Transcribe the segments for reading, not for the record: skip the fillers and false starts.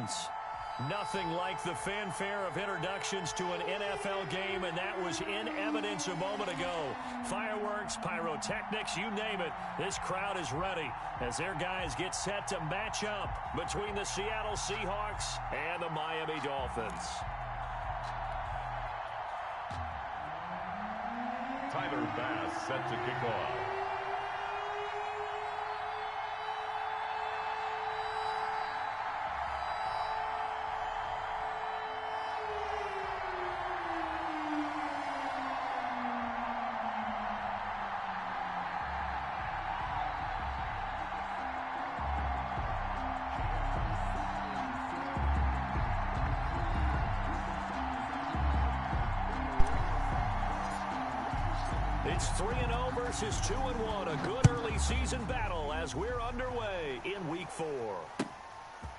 Dolphins. Nothing like the fanfare of introductions to an NFL game, and that was in evidence a moment ago. Fireworks, pyrotechnics, you name it. This crowd is ready as their guys get set to match up between the Seattle Seahawks and the Miami Dolphins. Tyler Bass set to kick off. It's 3-0 versus 2-1. A good early season battle as we're underway in Week 4.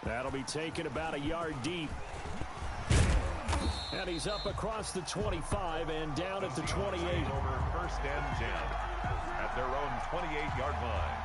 That'll be taken about a yard deep. And he's up across the 25 and down at the 28. Over first and 10 at their own 28-yard line.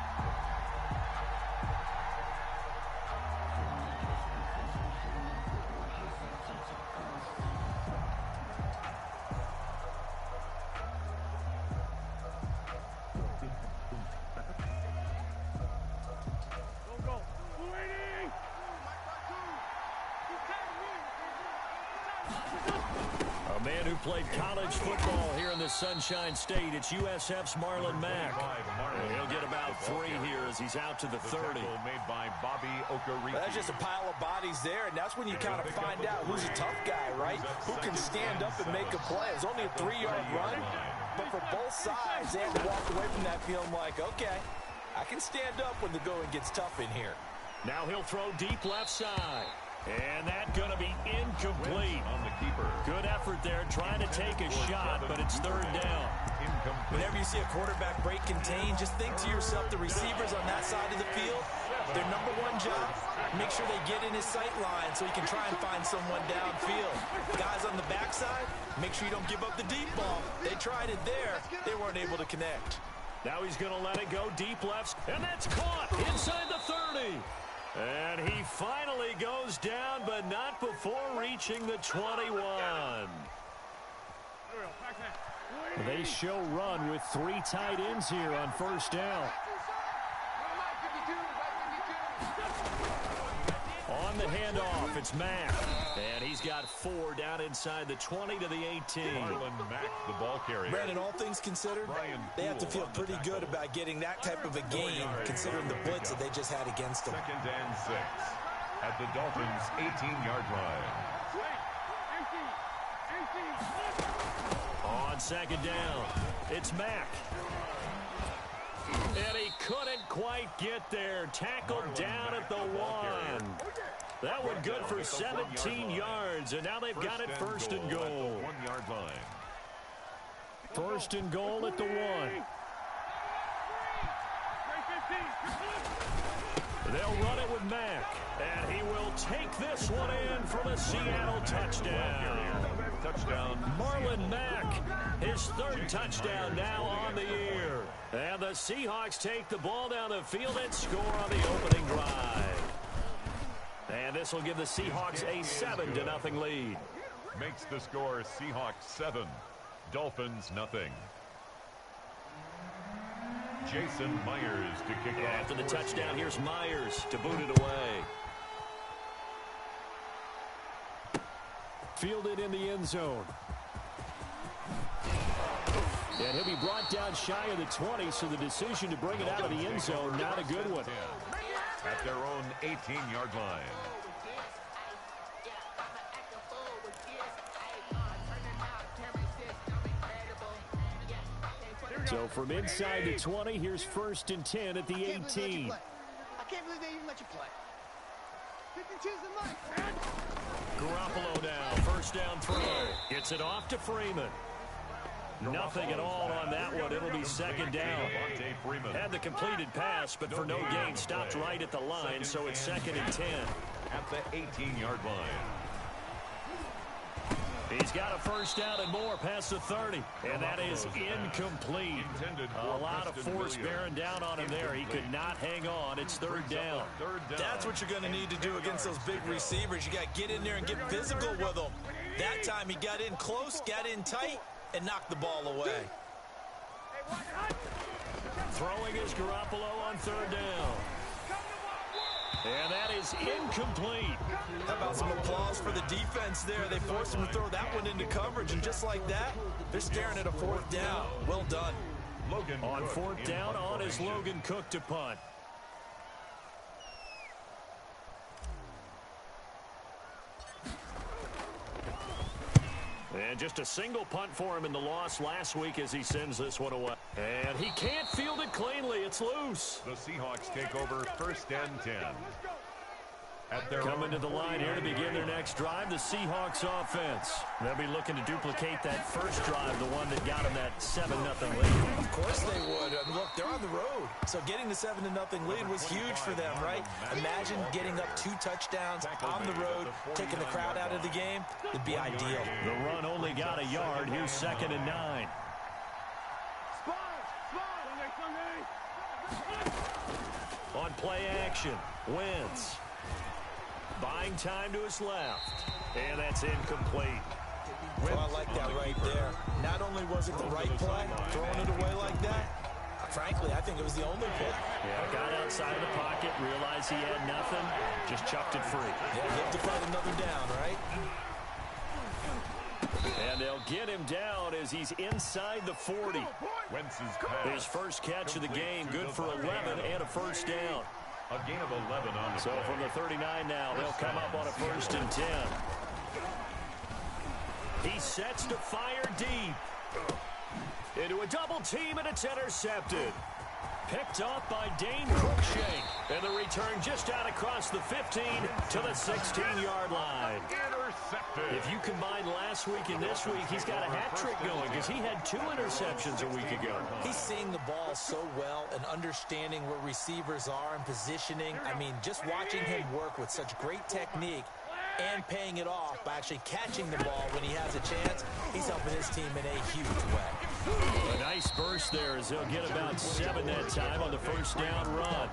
A man who played college football here in the Sunshine State. It's USF's Marlon Mack. He'll get about 3 here as he's out to the 30. Made by Bobby Okereke. That's just a pile of bodies there, and that's when you kind of find out who's a tough guy, right? Who can stand up and make a play. It's only a 3-yard run, but for both sides, they had to walk away from that feeling like, okay, I can stand up when the going gets tough in here. Now he'll throw deep left side. And that's going to be incomplete. On the keeper. Good effort there trying to take a shot, but it's third down. Whenever you see a quarterback break contain, just think to yourself, the receivers on that side of the field, their number one job, make sure they get in his sight line so he can try and find someone downfield. Guys on the backside, make sure you don't give up the deep ball. They tried it there. They weren't able to connect. Now he's going to let it go deep left, and that's caught inside the 30. And he finally goes down, but not before reaching the 21. They show run with 3 tight ends here on first down. On the handoff, it's Mack. And he's got 4 down inside the 20 to the 18. Marlon Mack, the ball carrier. Brandon, all things considered, they have to feel pretty good about getting that type of a game, considering the blitz that they just had against them. 2nd and 6 at the Dolphins' 18-yard line. On 2nd down, it's Mack. And he couldn't quite get there. Tackled down at the 1. That one good for 17 yards, and now they've got it first and goal. 1-yard line. First and goal at the 1. They'll run it with Mack, and he will take this one in for the Seattle touchdown. Marlon Mack, his 3rd touchdown now on the year. And the Seahawks take the ball down the field and score on the opening drive. And this will give the Seahawks a 7-0 lead. Makes the score Seahawks 7, Dolphins nothing. Jason Myers to kick off. After the touchdown, here's Myers to boot it away. Fielded in the end zone. And he'll be brought down shy of the 20, so the decision to bring it out of the end zone, not a good one. At their own 18-yard line. So from inside the 20, here's 1st and 10 at the 18. I can't believe they even let you play. 52's the money, man. Garoppolo now, first down throw. Gets it off to Freeman. Nothing at all on that one. It'll be 2nd down. Had the completed pass, but for no gain, stopped right at the line, so it's 2nd and 10. At the 18-yard line. He's got a first down and more past the 30, and that is incomplete. A lot of force bearing down on him there. He could not hang on. It's third down. That's what you're going to need to do against those big receivers. You got to get in there and get physical with them. That time he got in close, got in tight, and knocked the ball away. Throwing is Garoppolo on third down. And that is incomplete. How about some applause for the defense there? They forced him to throw that one into coverage, and just like that, they're staring at a fourth down. Well done. On fourth down, on is Logan Cook to punt. And just a single punt for him in the loss last week as he sends this one away. And he can't field it cleanly. It's loose. The Seahawks take over first and 10. Coming to the line here to begin their next drive, the Seahawks offense. They'll be looking to duplicate that first drive, the one that got them that 7-0 lead. Of course they would. I mean, look, they're on the road. So getting the 7-0 lead was huge for them, right? Imagine getting up 2 touchdowns on the road, taking the crowd out of the game. Would be ideal. The run only got a yard. Here's 2nd and 9. On play action, Wentz. Buying time to his left. And that's incomplete. Well, I like that right there. Not only was it the right play, throwing it away like that, frankly, I think it was the only play. Yeah, got outside of the pocket, realized he had nothing, just chucked it free. Yeah, you have to fight another down, right? And they'll get him down as he's inside the 40. His first catch of the game, good for 11 and a first down. A gain of 11 on the So from the 39 now, they'll come up on a 1st and 10. He sets to fire deep. Into a double team, and it's intercepted. Picked off by Dane Cruikshank. And the return just out across the 15 to the 16-yard line. Intercepted. If you combine last week and this week, he's got a hat trick going because he had 2 interceptions a week ago. He's seeing the ball so well and understanding where receivers are and positioning. I mean, just watching him work with such great technique and paying it off by actually catching the ball when he has a chance, he's helping his team in a huge way. A nice burst there as he'll get about 7 that time on the first down run.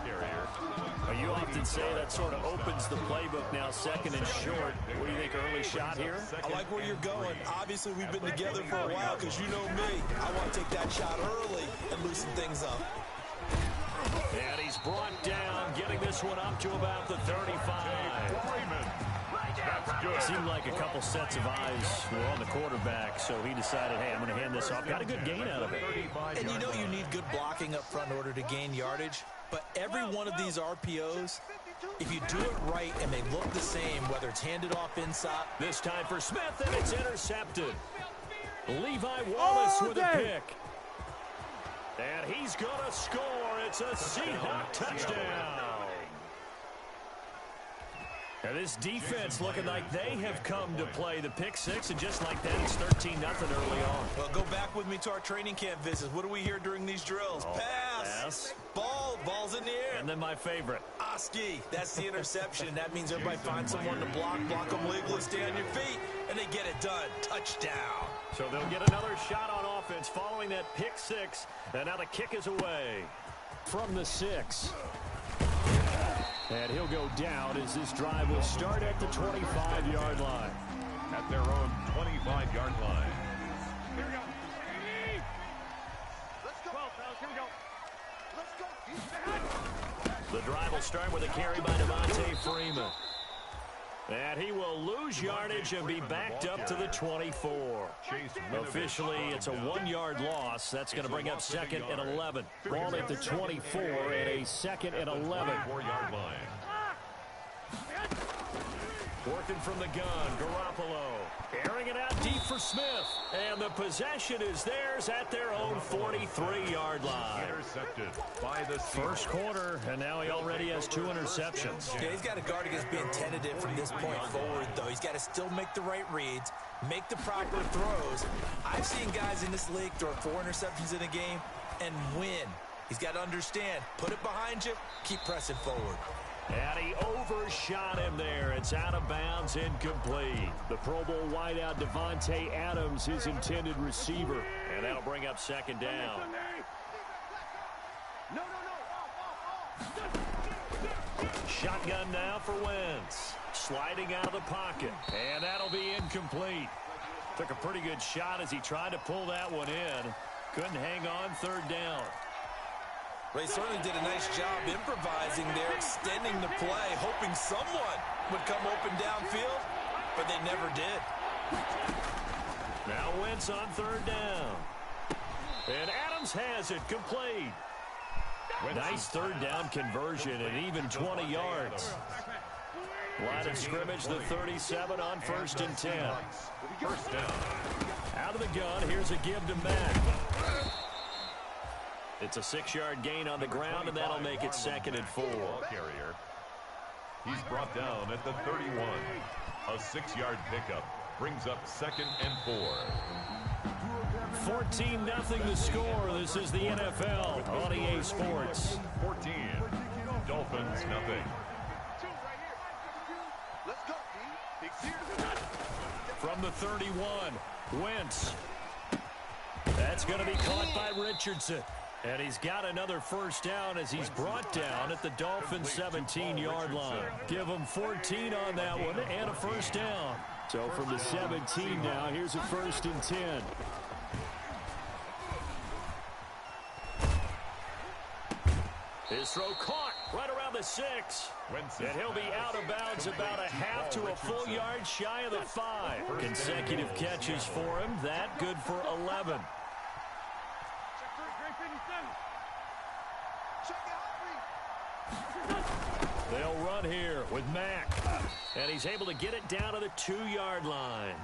You often say that sort of opens the playbook now, 2nd and short. What do you think, early shot here? I like where you're going. Obviously, we've been together for a while because you know me. I want to take that shot early and loosen things up. And he's brought down, getting this one up to about the 35. It seemed like a couple sets of eyes were on the quarterback, so he decided, hey, I'm going to hand this off. Got a good gain out of it. And you know you need good blocking up front in order to gain yardage, but every one of these RPOs, if you do it right and they look the same, whether it's handed off inside. This time for Smith, and it's intercepted. Levi Wallace with a pick. And he's going to score. It's a Seahawks touchdown. Now this defense looking like they have come to play the pick 6, and just like that, it's 13-0 early on. Well, go back with me to our training camp visits. What do we hear during these drills? Pass. Ball's in the air. And then my favorite. Oski, that's the interception. That means everybody finds someone to block them legally, stay on your feet, and they get it done. Touchdown. So they'll get another shot on offense following that pick 6, and now the kick is away from the 6. And he'll go down as this drive will start at the 25-yard line. At their own 25-yard line. Here we go. Let's go. Here we go. Let's go. The drive will start with a carry by Devontae Freeman. And he will lose yardage and be backed up to the 24. Officially, it's a 1-yard loss. That's going to bring up 2nd and 11. Ball at the 24 and a 2nd and 11. 4-yard line. Working from the gun, Garoppolo. Airing it out deep for Smith. And the possession is theirs at their own 43-yard line. Intercepted by the first quarter, and now he already has 2 interceptions. Yeah, he's got to guard against being tentative from this point forward, though. He's got to still make the right reads, make the proper throws. I've seen guys in this league throw 4 interceptions in a game and win. He's got to understand, put it behind you, keep pressing forward. And he overshot him there. It's out of bounds, incomplete. The Pro Bowl wideout Devontae Adams, his intended receiver. And that'll bring up second down. Shotgun now for Wentz. Sliding out of the pocket. And that'll be incomplete. Took a pretty good shot as he tried to pull that one in. Couldn't hang on, third down. They certainly did a nice job improvising there, extending the play, hoping someone would come open downfield, but they never did. Now Wentz on third down. And Adams has it complete. Nice third down conversion and even 20 yards. Line of scrimmage, the 37 on 1st and 10. First down. Out of the gun, here's a give to Mack. It's a 6-yard gain on the ground, and that'll make it 2nd and 4. Carrier. He's brought down at the 31. A 6-yard pickup brings up 2nd and 4. 14-0 the score. This is the NFL on EA Sports. 14. Dolphins, nothing. From the 31, Wentz. That's going to be caught by Richardson. And he's got another first down as he's brought down at the Dolphins' 17-yard line. Give him 14 on that one and a first down. So from the 17 now, here's a 1st and 10. His throw caught right around the 6. And he'll be out of bounds about a half to a full yard shy of the 5. Consecutive catches for him. That good for 11. They'll run here with Mack. And he's able to get it down to the 2-yard line.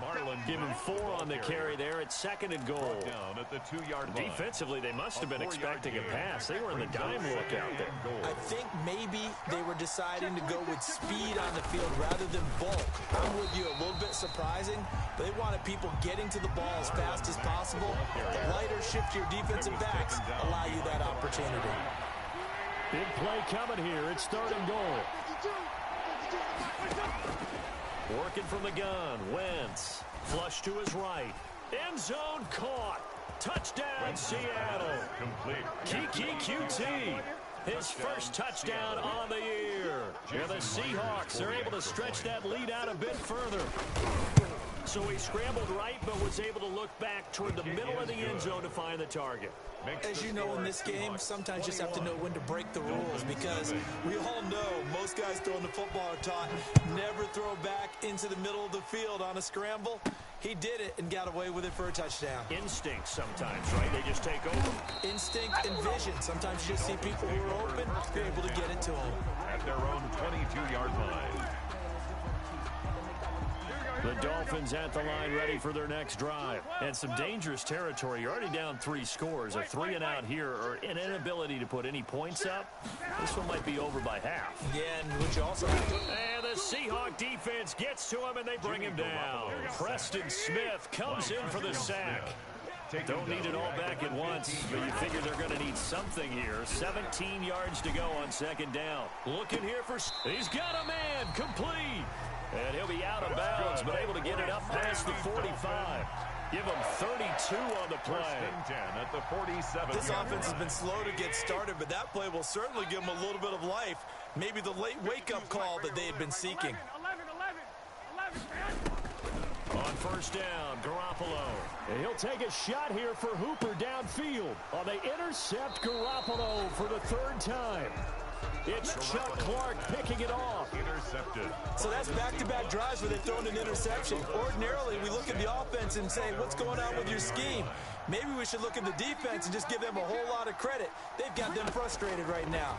Give him 4 on the carry there at 2nd and goal. Down at the 2-yard line. Defensively, they must have been expecting a pass. They were in the dime look out there. I think maybe they were deciding to go with speed on the field rather than bulk. I'm with you, a little bit surprising. They wanted people getting to the ball as fast as possible. The lighter, shiftier defensive backs allow you that opportunity. Big play coming here. It's 3rd and goal. Working from the gun. Wentz. Flush to his right. End zone caught. Touchdown, Seattle. Complete. Kiki QT. His first touchdown on the year. And the Seahawks are able to stretch that lead out a bit further. So he scrambled right, but was able to look back toward the middle of the end zone to find the target. As you know, in this game, sometimes you just have to know when to break the rules, because we all know most guys throwing the football are taught never throw back into the middle of the field on a scramble. He did it and got away with it for a touchdown. Instinct sometimes, right? They just take over. Instinct and vision. Sometimes you just see people who are open, you're able to get it to them. At their own 22-yard line. The Dolphins at the line ready for their next drive. And some dangerous territory. You're already down 3 scores. A 3-and-out here or an inability to put any points up. This one might be over by half. Yeah, and which also... And the Seahawk defense gets to him and they bring him down. Preston Smith comes in for the sack. Don't need it all back at once, but you figure they're going to need something here. 17 yards to go on 2nd down. Looking here for... He's got a man. Complete. And he'll be out of bounds, but able to get it up past the 45. Give him 32 on the play. 10 at the 47. This offense has been slow to get started, but that play will certainly give them a little bit of life. Maybe the late wake-up call that they had been seeking. On 1st down, Garoppolo. And he'll take a shot here for Hooper downfield. Oh, they intercept Garoppolo for the 3rd time. It's Chuck Clark picking it off. Intercepted. So that's back-to-back drives where they've thrown an interception. Ordinarily, we look at the offense and say, what's going on with your scheme? Maybe we should look at the defense and just give them a whole lot of credit. They've got them frustrated right now.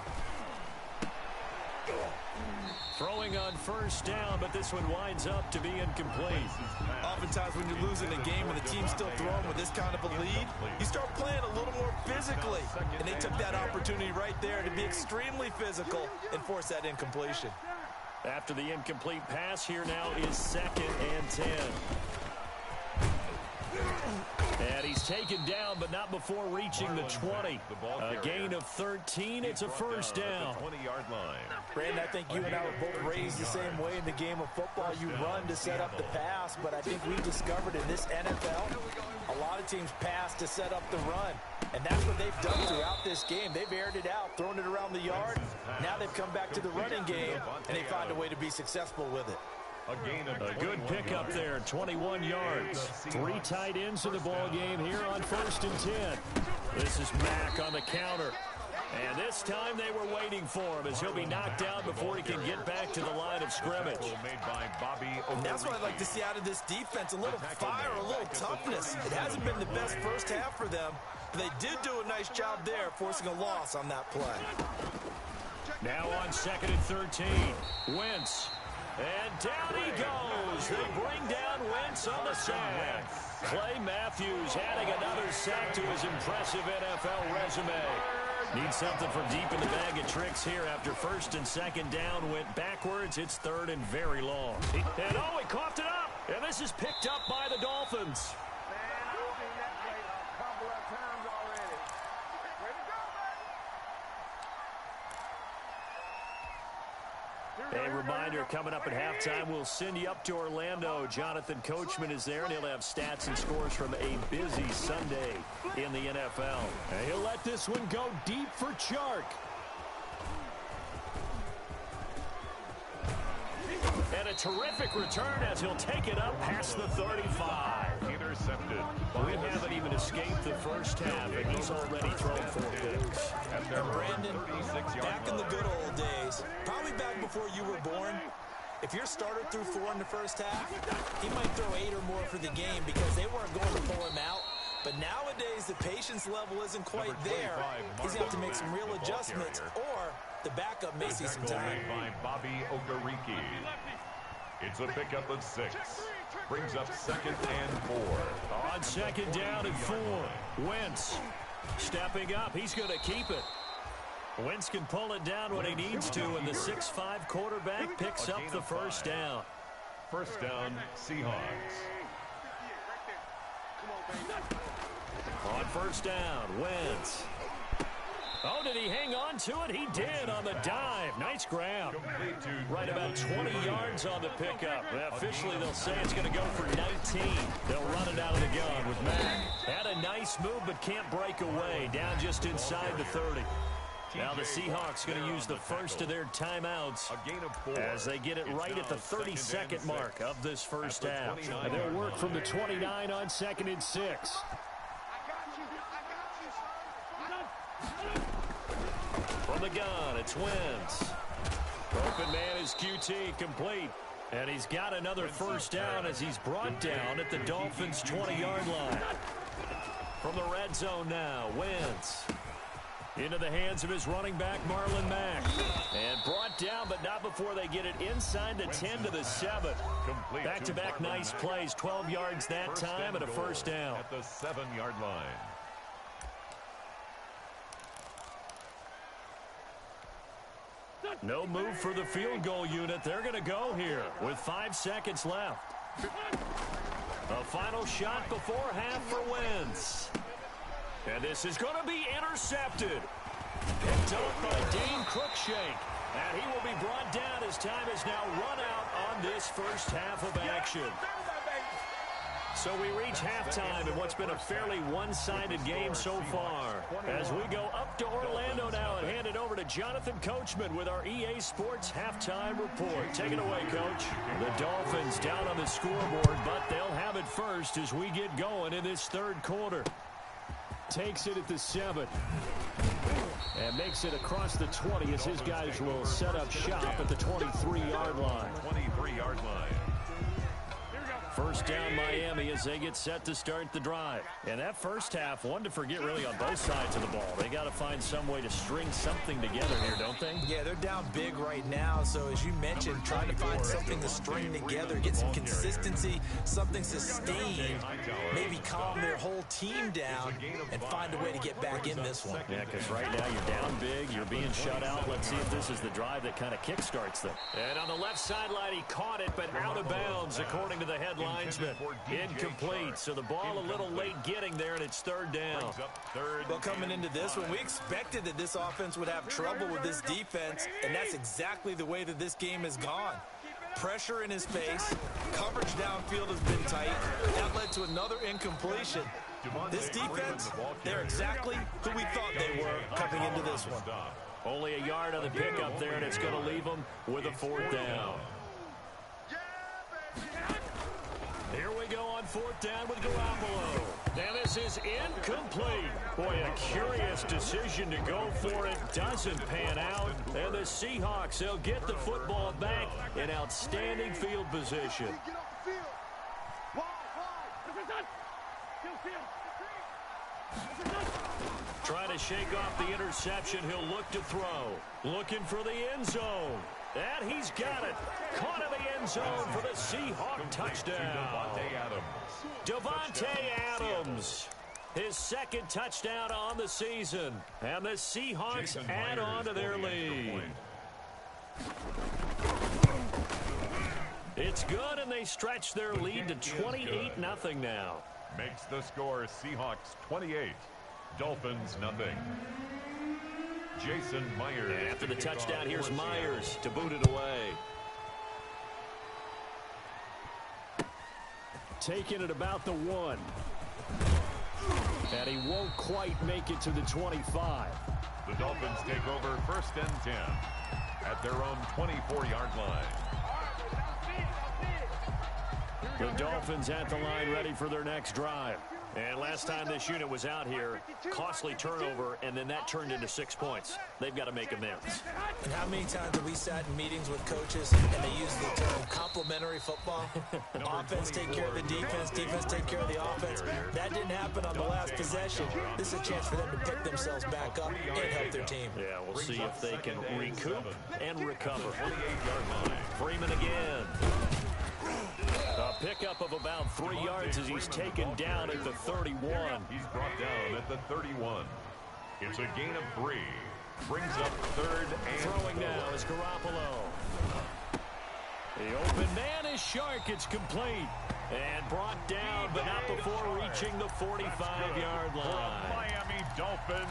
Throwing on 1st down, but this one winds up to be incomplete. Oftentimes when you're losing a game and the team's still throwing with this kind of a lead, you start playing a little more physically. And they took that opportunity right there to be extremely physical and force that incompletion. After the incomplete pass, here now is 2nd and 10. And he's taken down, but not before reaching the 20. A gain of 13. It's a first down. 20-yard line. Brandon, I think you and I were both raised the same way in the game of football. You run to set up the pass, but I think we discovered in this NFL, a lot of teams pass to set up the run. And that's what they've done throughout this game. They've aired it out, thrown it around the yard. Now they've come back to the running game, and they find a way to be successful with it. A good pickup there, 21 yards. 3 tight ends in the ball game here on 1st and 10. This is Mack on the counter. And this time they were waiting for him as he'll be knocked out before he can get back to the line of scrimmage. And that's what I'd like to see out of this defense, a little fire, a little toughness. It hasn't been the best first half for them, but they did do a nice job there, forcing a loss on that play. Now on 2nd and 13, Wentz. And down he goes. They bring down Wentz on the sack. Clay Matthews adding another sack to his impressive NFL resume. Needs something from deep in the bag of tricks here after 1st and 2nd down went backwards. It's 3rd and very long. And oh, he coughed it up. And this is picked up by the Dolphins. A reminder, coming up at halftime, we'll send you up to Orlando. Jonathan Coachman is there, and he'll have stats and scores from a busy Sunday in the NFL. And he'll let this one go deep for Chark. And a terrific return as he'll take it up past the 35. Intercepted. We haven't even escaped the first half, and he's already thrown 4 picks. And Brandon, back in the good old days, probably back before you were born, if your starter threw 4 in the first half, he might throw 8 or more for the game because they weren't going to pull him out. But nowadays, the patience level isn't quite there. He's going to have to make some real adjustments, or the backup may see some time. By Bobby Okereke. It's a pickup of 6. Brings up 2nd and 4. On 2nd down and 4. Wentz stepping up. He's going to keep it. Wentz can pull it down when he needs to, and the 6'5" quarterback picks up the first down. First down, Seahawks. On 1st down, Wentz. Oh, did he hang on to it? He did on the dive. Nice grab. Right about 20 yards on the pickup. Officially, they'll say it's going to go for 19. They'll run it out of the gun with Mack. Had a nice move, but can't break away. Down just inside the 30. Now the Seahawks going to use the first of their timeouts as they get it right at the 32nd mark of this first half. And they'll work from the 29 on 2nd and 6. From the gun, it's Wentz. Open man is QT, complete. And he's got another first down as he's brought down at the Dolphins' 20-yard line. From the red zone now, Wentz. Into the hands of his running back, Marlon Mack. And brought down, but not before they get it inside the 10 to the 7. Back-to-back nice plays, 12 yards that time and a first down. At the 7-yard line. No move for the field goal unit. They're going to go here with 5 seconds left. A final shot before half for Wentz. And this is going to be intercepted. Picked up by Dane Cruikshank. And he will be brought down as time is now run out on this first half of action. So we reach halftime in what's been a fairly one-sided game so far. As we go up to Orlando now and hand it over to Jonathan Coachman with our EA Sports Halftime Report. Take it away, Coach. The Dolphins down on the scoreboard, but they'll have it first as we get going in this third quarter. Takes it at the 7. And makes it across the 20 as his guys will set up shop at the 23-yard line. 23-yard line. First down Miami as they get set to start the drive. And that first half, one to forget really on both sides of the ball. They got to find some way to string something together here, don't they? Yeah, they're down big right now. So as you mentioned, trying to find something to string together, get some consistency, something sustained, maybe calm their whole team down and find a way to get back in this one. Yeah, because right now you're down big, you're being shut out. Let's see if this is the drive that kind of kickstarts them. And on the left sideline, he caught it, but out of bounds, according to the headline linesman. Incomplete, so the ball a little late getting there, and it's third down. Well, coming into this one, we expected that this offense would have trouble with this defense, and that's exactly the way that this game has gone. Pressure in his face, coverage downfield has been tight. That led to another incompletion. This defense, they're exactly who we thought they were coming into this one. Only a yard on the pickup there, and it's going to leave them with a fourth down. Here we go on fourth down with Garoppolo. And this is incomplete. Boy, a curious decision to go for it. Doesn't pan out. And the Seahawks, they'll get the football back in outstanding field position. Trying to shake off the interception. He'll look to throw. Looking for the end zone. And he's got it. Caught in the end zone for the Seahawk touchdown. Davante Adams. His second touchdown on the season. And the Seahawks add on to their lead. It's good, and they stretch their lead to 28-0 now. Makes the score Seahawks 28, Dolphins nothing. Jason Myers. And after the touchdown, here's Myers to boot it away. Taking it about the 1. And he won't quite make it to the 25. The Dolphins take over first and 10 at their own 24-yard line. The Dolphins at the line, ready for their next drive. And last time this unit was out here, costly turnover, and then that turned into 6 points. They've got to make amends. And how many times have we sat in meetings with coaches and they use the term complementary football? Offense take care of the defense, defense take care of the offense. That didn't happen on the last possession. This is a chance for them to pick themselves back up and help their team. Yeah, we'll see if they can recoup and recover. Freeman again. A pickup of about 3 yards as he's taken down at the 31. He's brought down at the 31. It's a gain of 3. Brings up third and throwing now is Garoppolo. The open man is Shark. It's complete. And brought down, but not before reaching the 45-yard line. Miami Dolphin.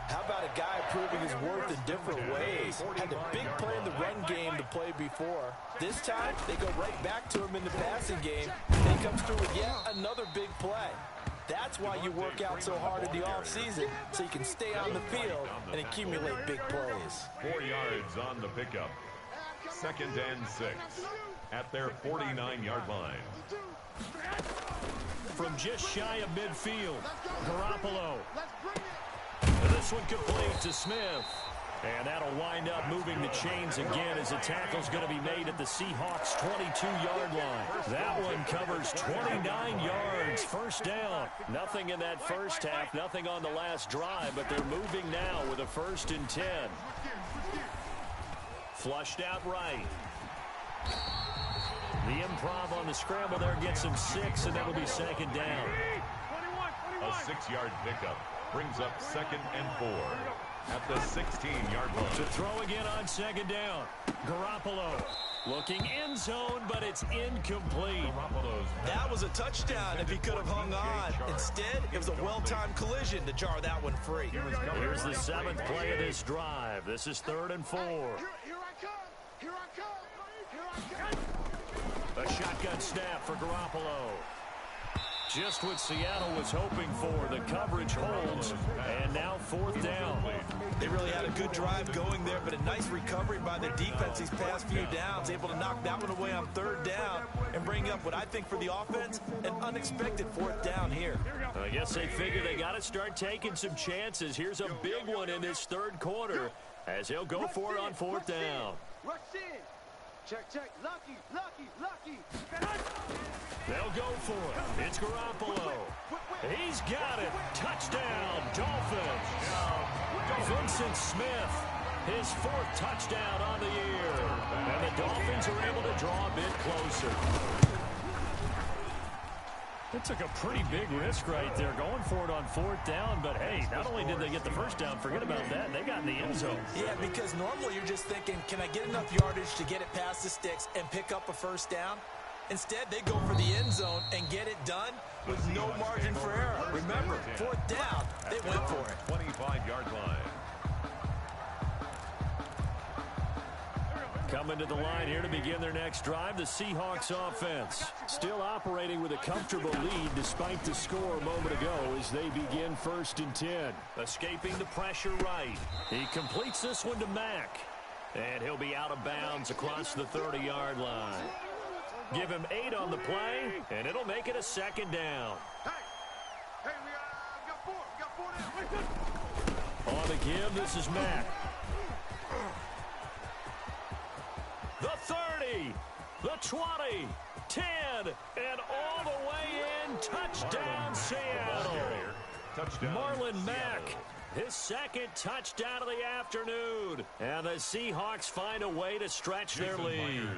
How about a guy proving his worth in different ways? Had a big play in the run game to play before. This time, they go right back to him in the passing game. And he comes through with yet another big play. That's why you work out so hard in the offseason, so you can stay on the field and accumulate big plays. 4 yards on the pickup. Second and 6 at their 49-yard line. From just shy of midfield, Garoppolo. And this one complete to Smith. And that'll wind up moving the chains again as the tackle's going to be made at the Seahawks' 22-yard line. That one covers 29 yards. First down. Nothing in that first half, nothing on the last drive, but they're moving now with a 1st and 10. Flushed out right. The improv on the scramble there gets him 6, and that'll be second down. A 6-yard pickup brings up 2nd and 4 at the 16-yard line. To throw again on second down. Garoppolo looking end zone, but it's incomplete. That was a touchdown if he could have hung on. Instead, it was a well-timed collision to jar that one free. Here's the 7th play of this drive. This is 3rd and 4. Here I come. Here I come. Here I come. A shotgun snap for Garoppolo. Just what Seattle was hoping for. The coverage holds, and now 4th down. They really had a good drive going there, but a nice recovery by the defense these past few downs, able to knock that one away on 3rd down and bring up what I think for the offense, an unexpected 4th down here. I guess they figure they got to start taking some chances. Here's a big one in this 3rd quarter as he'll go for it on 4th down. Rush in. Check, check. Lucky, lucky, lucky. They'll go for it. It's Garoppolo. He's got it. Touchdown, Dolphins. Vincent Smith, his 4th touchdown on the year. And the Dolphins are able to draw a bit closer. It took a pretty big risk right there going for it on 4th down, but hey, not only did they get the first down, forget about that, they got in the end zone. Yeah, because normally you're just thinking, can I get enough yardage to get it past the sticks and pick up a 1st down? Instead, they go for the end zone and get it done with no margin for error. Remember, 4th down, they went for it. 25-yard line. Coming to the line here to begin their next drive, the Seahawks offense. Still operating with a comfortable lead despite the score a moment ago as they begin 1st and 10. Escaping the pressure right. He completes this one to Mack. And he'll be out of bounds across the 30-yard line. Give him 8 on the play, and it'll make it a 2nd down. Hey, we got 4 down. On the give, this is Mack. The 30, the 20, 10, and all the way in. Touchdown, Seattle. Marlon Mack, his 2nd touchdown of the afternoon. And the Seahawks find a way to stretch their lead.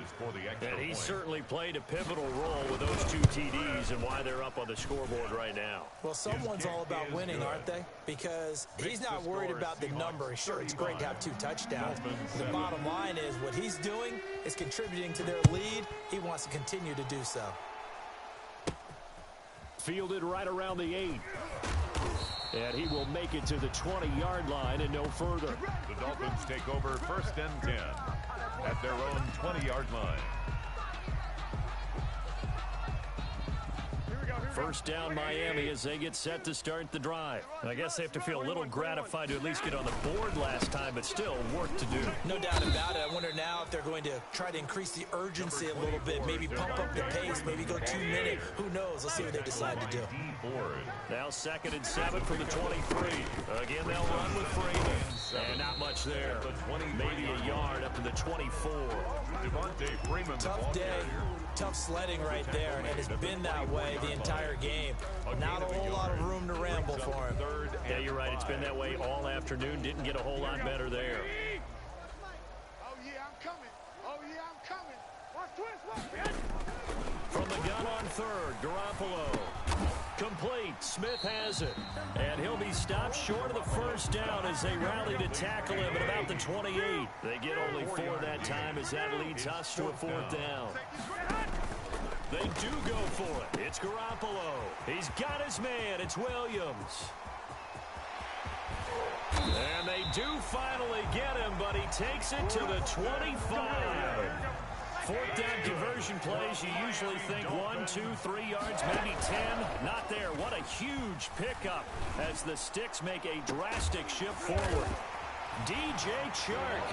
And he certainly played a pivotal role with those 2 TDs and why they're up on the scoreboard right now. Well, someone's all about winning, aren't they? Because he's not worried about the number. Sure, it's great to have 2 touchdowns. The bottom line is what he's doing is contributing to their lead. He wants to continue to do so. Fielded right around the 8. And he will make it to the 20-yard line and no further. The Dolphins take over 1st and 10 at their own 20-yard line. 1st down Miami as they get set to start the drive. I guess they have to feel a little gratified to at least get on the board last time, but still work to do. No doubt about it. I wonder now if they're going to try to increase the urgency a little bit, maybe pump up the pace, maybe go 2-minute. Who knows? Let's see what they decide to do. Now 2nd and 7 from the 23. Again, they'll run with Freeman. And not much there. Maybe a yard up to the 24. Tough day. Tough sledding right there, and it's been that way the entire game. Not a whole lot of room to ramble for him. Yeah, you're right. It's been that way all afternoon. Didn't get a whole lot better there. Oh, yeah, I'm coming. Oh, yeah, I'm coming. Watch twist. From the gun on 3rd, Garoppolo. Complete. Smith has it. And he'll be stopped short of the 1st down as they rally to tackle him at about the 28. They get only 4 that time as that leads us to a 4th down. They do go for it. It's Garoppolo. He's got his man. It's Williams. And they do finally get him, but he takes it to the 25. 4th down conversion plays, you usually think 1, 2, 3 yards, maybe 10. Not there. What a huge pickup as the Sticks make a drastic shift forward. DJ Chark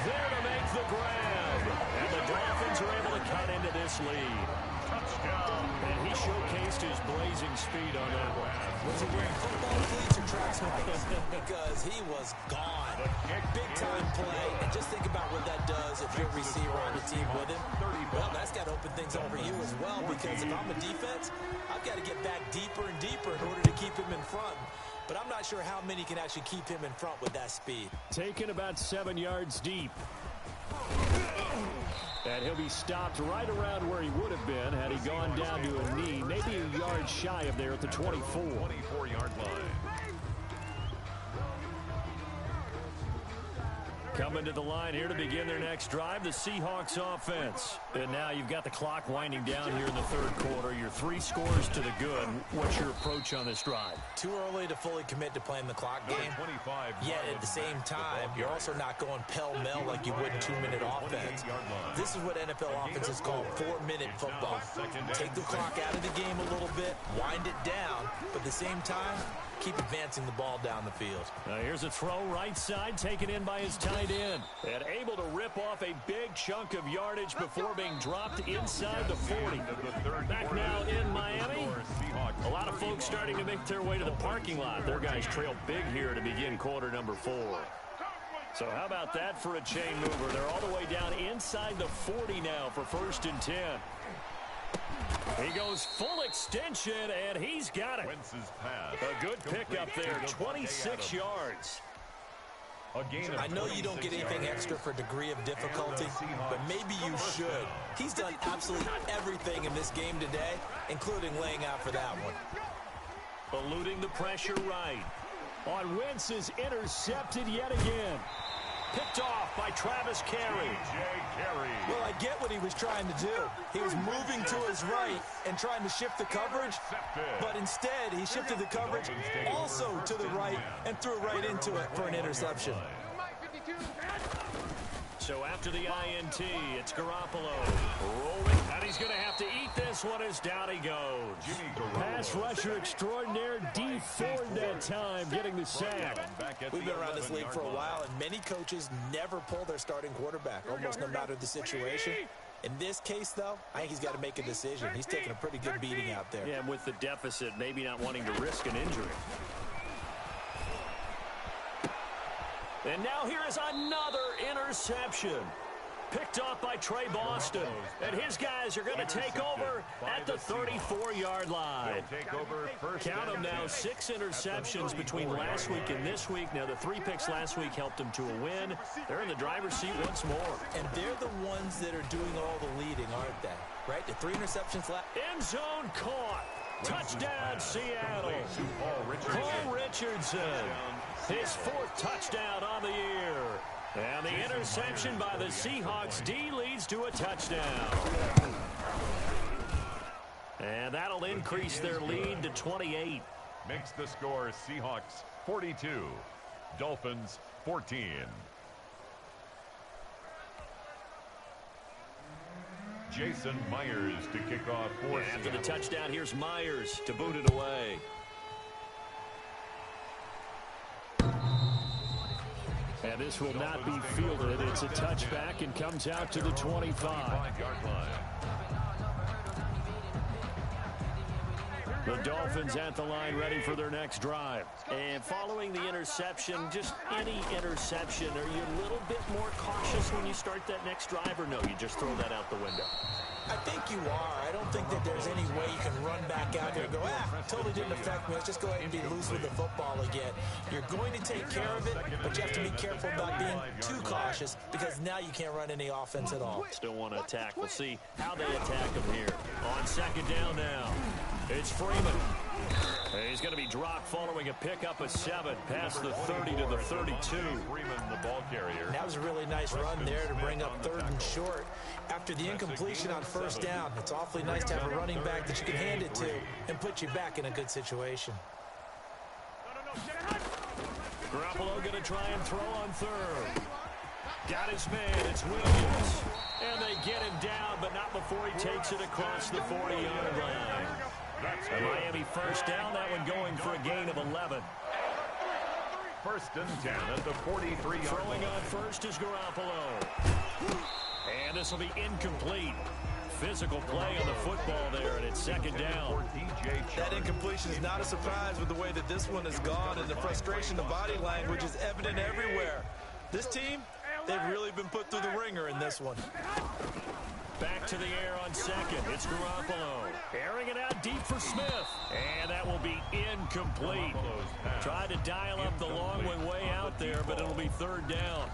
there to make the grab. And the Dolphins are able to cut into this lead. Touchdown. And he showcased his blazing speed on that one. Was he wearing football cleats or track sneakers? Because he was gone. Big-time play. And just think about what that does if you're a receiver on the team with him. Well, that's got to open things up for you as well, because if I'm a defense, I've got to get back deeper and deeper in order to keep him in front. But I'm not sure how many can actually keep him in front with that speed. Taken about 7 yards deep. And he'll be stopped right around where he would have been had he gone down to a knee, maybe a yard shy of there at the 24. 24-yard line. Coming to the line here to begin their next drive, the Seahawks offense. And now you've got the clock winding down here in the 3rd quarter. Your 3 scores to the good. What's your approach on this drive? Too early to fully commit to playing the clock game. Yet at the same time, you're also not going pell-mell like you would in 2-minute offense. This is what NFL offenses call 4-minute football. Take the clock out of the game a little bit, wind it down, but at the same time, keep advancing the ball down the field. Now here's a throw right side taken in by his tight end. And able to rip off a big chunk of yardage before being dropped inside the 40. Back now in Miami. A lot of folks starting to make their way to the parking lot. Their guys trail big here to begin quarter number 4. So how about that for a chain mover? They're all the way down inside the 40 now for 1st and 10. He goes full extension, and he's got it. A good pickup there, 26 yards. I know you don't get anything extra for degree of difficulty, but maybe you should. He's done absolutely everything in this game today, including laying out for that one. Eluding the pressure right. On Wentz is intercepted yet again. Picked off by Travis Carey. Well, I get what he was trying to do. He was moving to his right and trying to shift the coverage, but instead he shifted the coverage also to the right and threw right into it for an interception. So after the INT, it's Garoppolo rolling, and he's going to have to eat this one as down he goes. Pass rusher extraordinaire, D Ford that time, getting the sack. We've been around this league for a while, and many coaches never pull their starting quarterback, almost no matter the situation. In this case, though, I think he's got to make a decision. He's taking a pretty good beating out there. Yeah, and with the deficit, maybe not wanting to risk an injury. And now here is another interception. Picked off by Trey Boston. And his guys are going to take over at the 34-yard line. Count them now, 6 interceptions between last week and this week. Now, the 3 picks last week helped them to a win. They're in the driver's seat once more. And they're the ones that are doing all the leading, aren't they? Right? The 3 interceptions last. End zone caught. Touchdown, Seattle. Paul Richardson. His 4th touchdown on the year. And the interception by the Seahawks D leads to a touchdown. And that'll increase their lead to 28. Makes the score Seahawks 42, Dolphins 14. Jason Myers to kick off for After the touchdown, here's Myers to boot it away. And this will not be fielded. It's a touchback and comes out to the 25-yard line. The Dolphins at the line, ready for their next drive. And following the interception, just any interception, are you a little bit more cautious when you start that next drive, or no, you just throw that out the window? I think you are. I don't think that there's any way you can run back out there and go, totally didn't affect me. Let's just go ahead and be loose with the football again. You're going to take care of it, but you have to be careful about being too cautious because now you can't run any offense at all. Still want to attack. We'll see how they attack him here. On second down now, it's Freeman. He's going to be dropped following a pickup of 7 past the 30 to the 32. Freeman, the ball carrier. That was a really nice run there to bring up 3rd and short. After the incompletion on 1st down, it's awfully nice to have a running back that you can hand it to and put you back in a good situation. Garoppolo going to try and throw on 3rd. Got his man, it's Williams. And they get him down, but not before he takes it across the 40-yard line. A Miami 1st down, that one going for a gain of 11. 1st and 10 at the 43-yard line. Throwing on 1st is Garoppolo. And this will be incomplete. Physical play on the football there, and it's 2nd down. That incompletion is not a surprise with the way that this one has gone, and the frustration, the body language is evident everywhere. This team, they've really been put through the ringer in this one. Back to the air on 2nd. It's Garoppolo. Airing it out deep for Smith. And that will be incomplete. Tried to dial up the long one way out there, but it'll be 3rd down.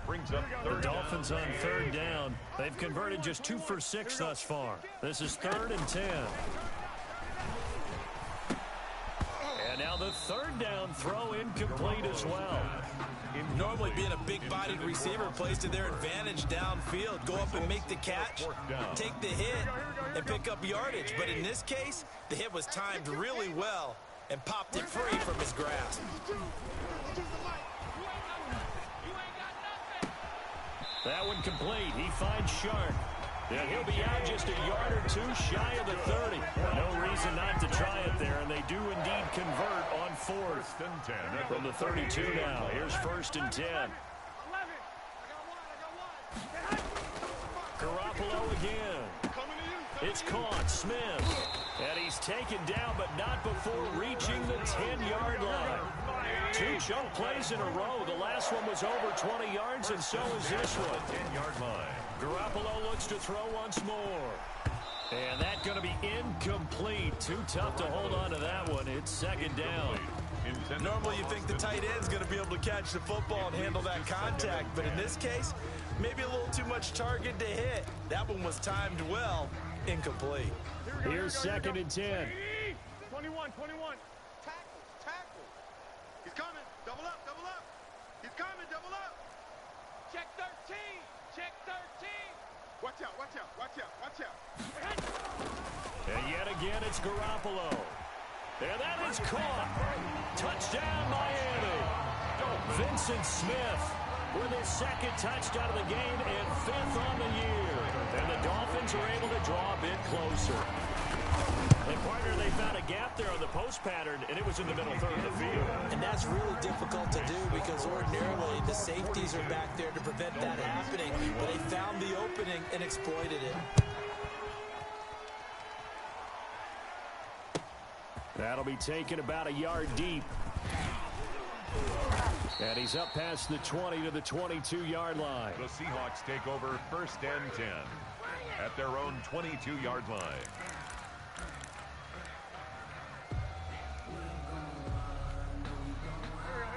Brings up the Dolphins on 3rd down. They've converted just 2 for 6 thus far. This is 3rd and 10. And now the 3rd down throw incomplete as well. Normally being a big-bodied receiver plays to their advantage downfield. Go up and make the catch, take the hit, and pick up yardage. But in this case, the hit was timed really well and popped it free from his grasp. That one complete. He finds Sharp. And he'll be out just a yard or 2 shy of the 30. No reason not to try it there, and they do indeed convert on 4th and 10. From the 32 now, here's 1st and 10. Garoppolo again. It's caught. Smith. And he's taken down, but not before reaching the 10-yard line. 2 chunk plays in a row. The last one was over 20 yards, and so is this one. 10-yard line. Garoppolo looks to throw once more. And that's going to be incomplete. Too tough to hold on to that one. It's 2nd down. Normally you think the tight end's going to be able to catch the football and handle that contact, but in this case, maybe a little too much target to hit. That one was timed well. Incomplete. Here's 2nd and 10. 21. Tackle. He's coming. Double up. He's coming. Double up. Check 13. Check 13. Watch out, watch out, watch out, watch out. And yet again, it's Garoppolo. And that is caught. Touchdown, Miami. Vincent Smith with his second touchdown of the game and 5th on the year. And the Dolphins are able to draw a bit closer. And partner, they found a gap there on the post pattern, and it was in the middle third of the field. And that's really difficult to do because ordinarily the safeties are back there to prevent that happening. But they found the opening and exploited it. That'll be taken about a yard deep. And he's up past the 20 to the 22-yard line. The Seahawks take over 1st and 10 at their own 22-yard line.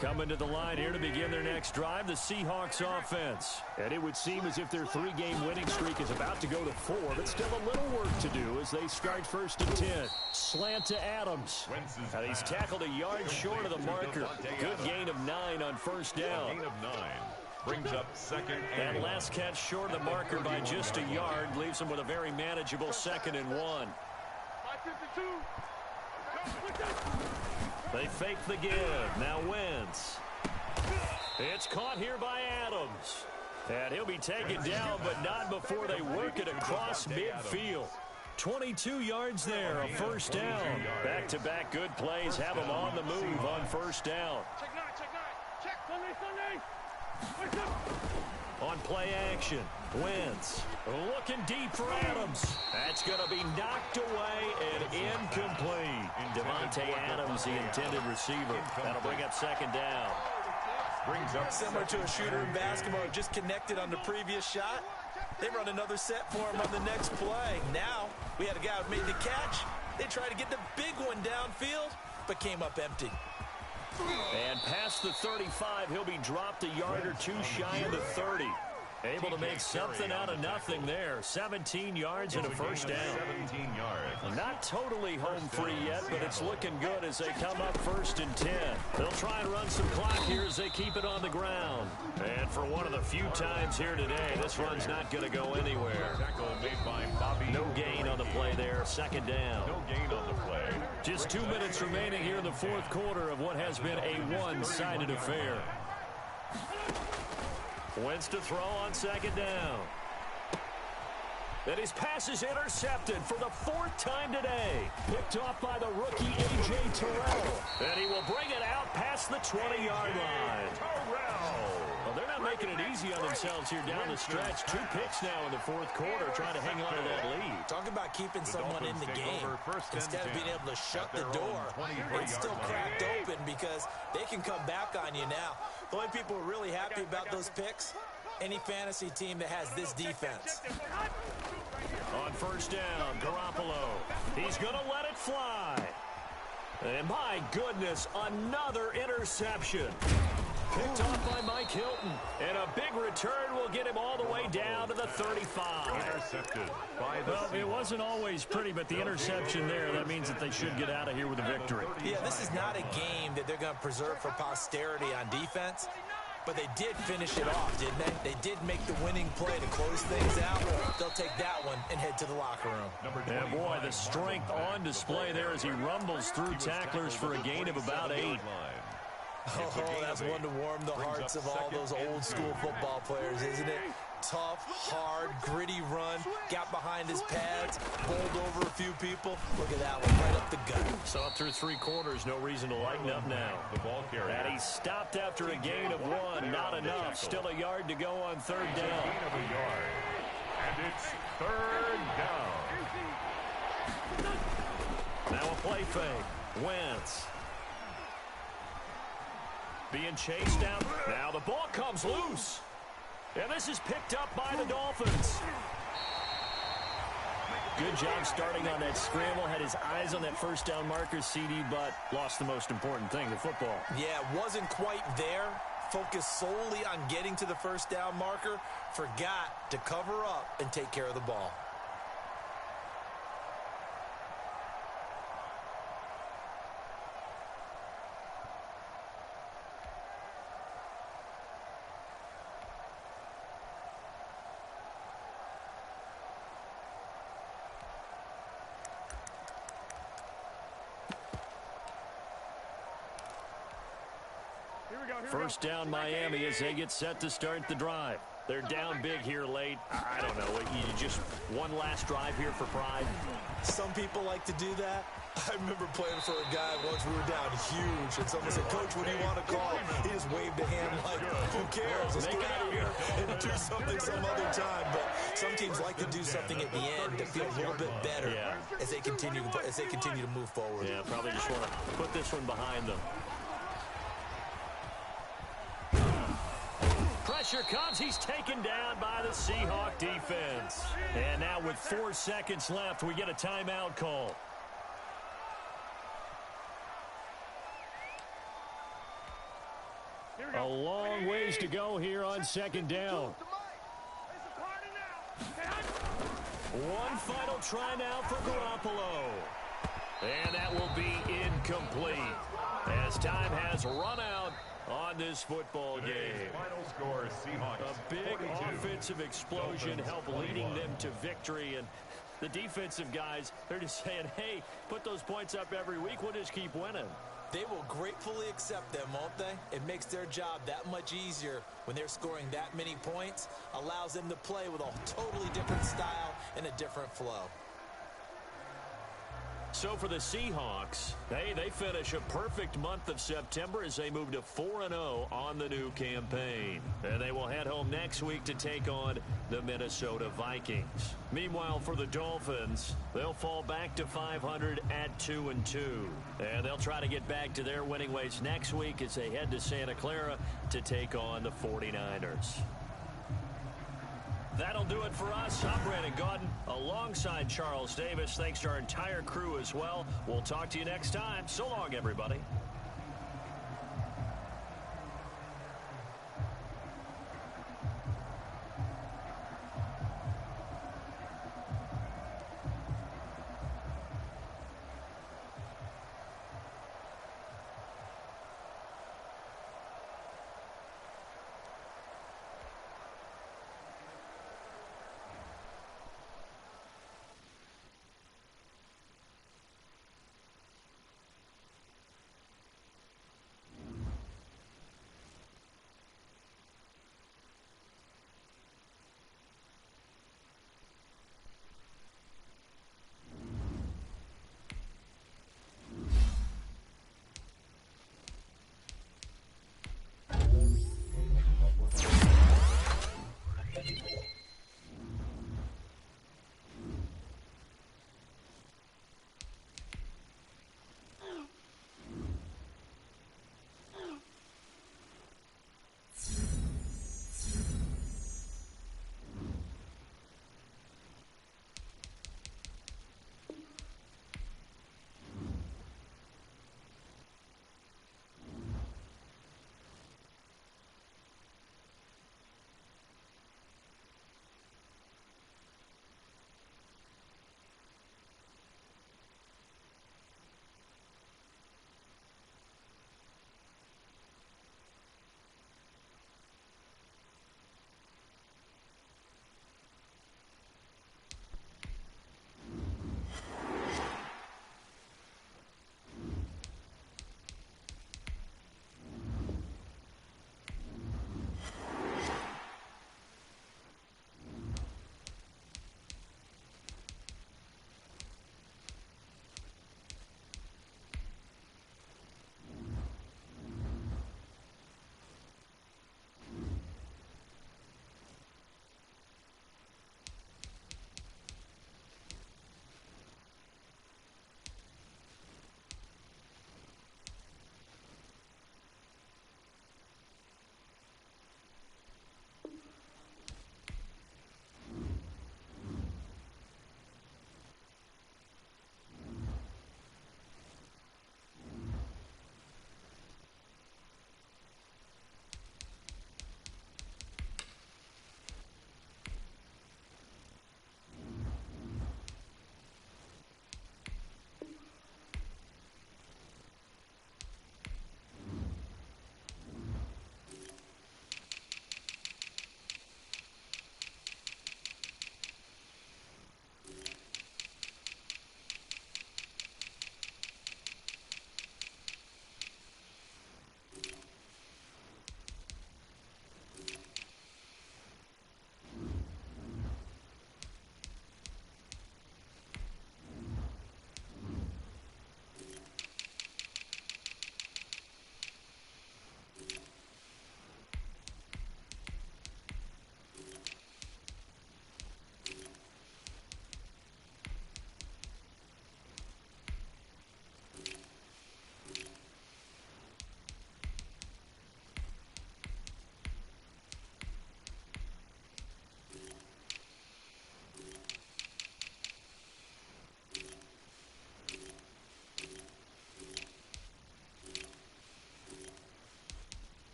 Coming to the line here to begin their next drive, the Seahawks offense. And it would seem as if their 3-game winning streak is about to go to 4, but still a little work to do as they start 1st and 10. Slant to Adams. And he's tackled a yard short of the marker. Good gain of 9 on 1st down. Gain of 9 brings up 2nd and last catch short of the marker by just a yard leaves him with a very manageable 2nd and 1. They fake the give. Now Wentz. It's caught here by Adams. And he'll be taken down, but not before they work it across midfield. 22 yards there, a 1st down. Back-to-back good plays have him on the move on 1st down. On play action, Wentz looking deep for Adams. That's going to be knocked away and incomplete. Devontae Adams, the intended receiver. That'll bring up 2nd down. Brings up similar to a shooter in basketball, just connected on the previous shot. They run another set for him on the next play. Now, we had a guy who made the catch. They tried to get the big one downfield, but came up empty. And past the 35, he'll be dropped a yard or 2 shy of the 30. Able to make something out of nothing there. 17 yards and a 1st down. 17 yards. Not totally home free yet, but it's looking good as they come up 1st and 10. They'll try and run some clock here as they keep it on the ground. And for one of the few times here today, this run's not going to go anywhere. Tackle made by Bobby. No gain on the play there. 2nd down. No gain on the play. Just 2 minutes remaining here in the 4th quarter of what has been a one-sided affair. Wentz to throw on 2nd down. And his pass is intercepted for the 4th time today. Picked off by the rookie A.J. Terrell. And he will bring it out past the 20-yard line. Well, they're not making it easy on themselves here down the stretch. 2 picks now in the 4th quarter trying to hang on to that lead. Talk about keeping someone in the game. Instead of being able to shut the door, it's still cracked open because they can come back on you now. The only people who are really happy about those picks, any fantasy team that has this defense. On 1st down, Garoppolo. He's going to let it fly. And my goodness, another interception. Picked off by Mike Hilton. And a big return will get him all the way down to the 35. Intercepted by the Well, it wasn't always pretty, but the interception there, that means that they should get out of here with a victory. Yeah, this is not a game that they're going to preserve for posterity on defense. But they did finish it off, didn't they? They did make the winning play to close things out. They'll take that one and head to the locker room. And boy, the strength on display there as he rumbles through tacklers for a gain of about 8. Oh, that's one to warm the hearts of all those old school football players, isn't it? Tough, hard, gritty run, got behind his pads, bowled over a few people. Look at that one, right up the gut. So up through 3 quarters, no reason to lighten up now. The ball carrier. And he stopped after a gain of 1, not enough. Still a yard to go on 3rd down. Gain of a yard. And it's 3rd down. Now a play fake. Wentz. Being chased down. Now the ball comes loose. And this is picked up by the Dolphins. Good job starting on that scramble. Had his eyes on that 1st down marker, CD, but lost the most important thing, the football. Yeah, wasn't quite there. Focused solely on getting to the 1st down marker. Forgot to cover up and take care of the ball. First down Miami as they get set to start the drive. They're down big here late. I don't know. You just one last drive here for pride. Some people like to do that. I remember playing for a guy once. We were down huge, and someone said, "Coach, what do you want to call?" He just waved a hand like, "Who cares? Let's get out of here and do something some other time." But some teams like to do something at the end to feel a little bit better as they continue to move forward. Yeah, probably just want to put this one behind them. Pressure comes. He's taken down by the Seahawks defense. And now with 4 seconds left, we get a timeout call. A long ways to go here on second down. One final try now for Garoppolo. And that will be incomplete as time has run out on this football game. Final score, Seahawks. A big 42. Offensive explosion helped leading them to victory. And the defensive guys, they're just saying, hey, put those points up every week. We'll just keep winning. They will gratefully accept them, won't they? It makes their job that much easier when they're scoring that many points. Allows them to play with a totally different style and a different flow. So for the Seahawks, they finish a perfect month of September as they move to 4-0 on the new campaign. And they will head home next week to take on the Minnesota Vikings. Meanwhile, for the Dolphins, they'll fall back to 500 at 2-2. And they'll try to get back to their winning ways next week as they head to Santa Clara to take on the 49ers. That'll do it for us. I'm Brandon Gaudin alongside Charles Davis. Thanks to our entire crew as well. We'll talk to you next time. So long, everybody.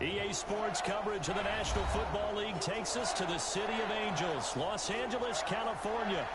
EA Sports coverage of the National Football League takes us to the City of Angels, Los Angeles, California.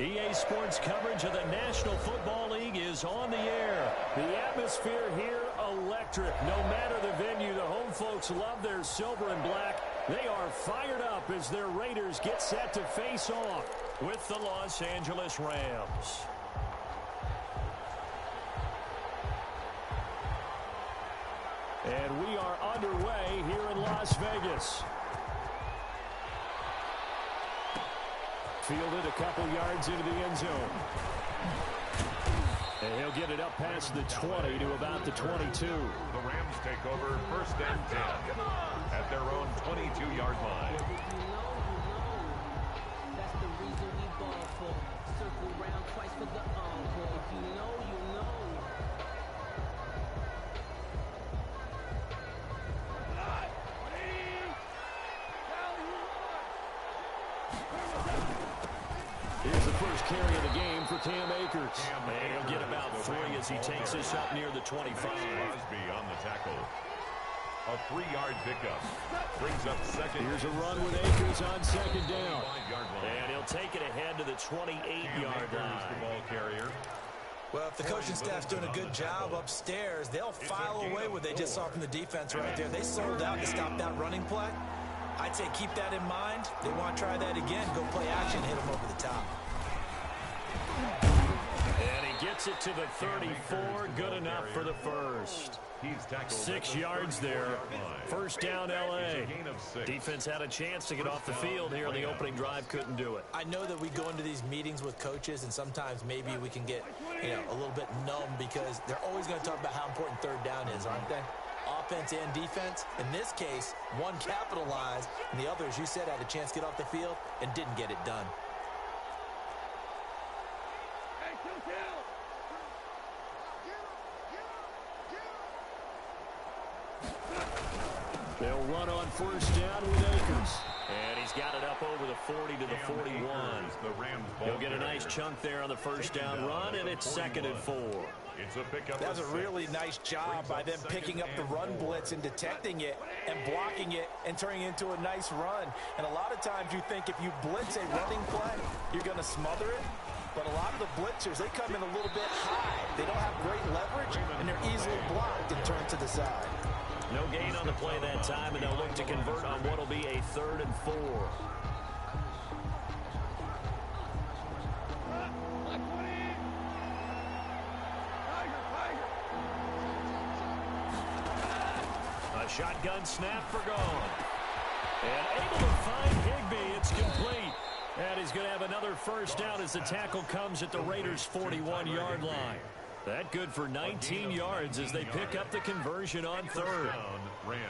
EA Sports coverage of the National Football League is on the air. The atmosphere here, electric. No matter the venue, the home folks love their silver and black. They are fired up as their Raiders get set to face off with the Los Angeles Rams. And we are underway here in Las Vegas. Fielded a couple yards into the end zone. And he'll get it up past the 20 to about the 22. The Rams take over 1st and 10 at their own 22-yard line. That's the reason we ball for. Circle round twice for the encore. If you know, you know. Here's the first carry of the game for Cam Akers. And he'll get about 3 as he takes this up near the 25. Crosby on the tackle. A 3-yard pickup. Brings up second. Here's a run with Akers on 2nd down. And he'll take it ahead to the 28-yard line. The ball carrier. Well, if the coaching staff's doing a good job upstairs, they'll file away what they just saw from the defense right there. They sold out to stop that running play. I'd say keep that in mind. They want to try that again. Go play action, hit them over the top. And he gets it to the 34. Good enough for the first. 6 yards there. 1st down, L.A. Defense had a chance to get off the field here in the opening drive. Couldn't do it. I know that we go into these meetings with coaches, and sometimes maybe we can get a little bit numb because they're always going to talk about how important 3rd down is, aren't they? Offense and defense. In this case, one capitalized, and the other, as you said, had a chance to get off the field and didn't get it done. They'll run on 1st down with Akers. And he's got it up over the 40 to the 41. He'll get a nice chunk there on the 1st down run, and it's 2nd and 4. That was a really nice job by them picking up the run blitz and detecting it and blocking it and turning it into a nice run. And a lot of times you think if you blitz a running play, you're going to smother it. But a lot of the blitzers, they come in a little bit high. They don't have great leverage, and they're easily blocked and turned to the side. No gain on the play that time, and they'll look to convert on what will be a 3rd and 4. A shotgun snap for gone. And able to find Higbee. It's complete. And he's going to have another 1st down as the tackle comes at the Raiders' 41-yard line. That good for 19 yards as they pick up the conversion on 3rd. Rams.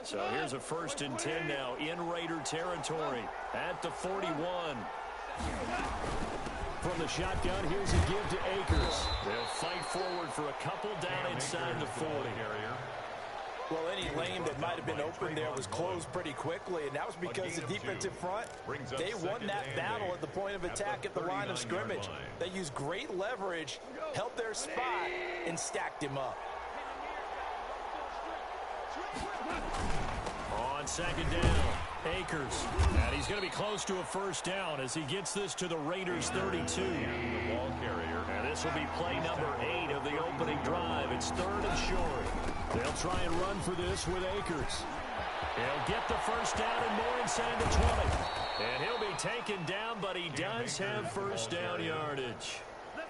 So here's a 1st and 10 now in Raider territory at the 41. From the shotgun, here's a give to Akers. They'll fight forward for a couple down inside the 40. Well, any lane that might have been open there was closed pretty quickly, and that was because the defensive front, they won that battle at the point of attack at the line of scrimmage. They used great leverage, held their spot, and stacked him up. On 2nd down, Akers. And he's going to be close to a first down as he gets this to the Raiders' 32. The ball carrier. And this will be play number 8 of the opening drive. It's 3rd and short. They'll try and run for this with Akers. He'll get the first down and more inside the 20. And he'll be taken down, but he does have first down yardage.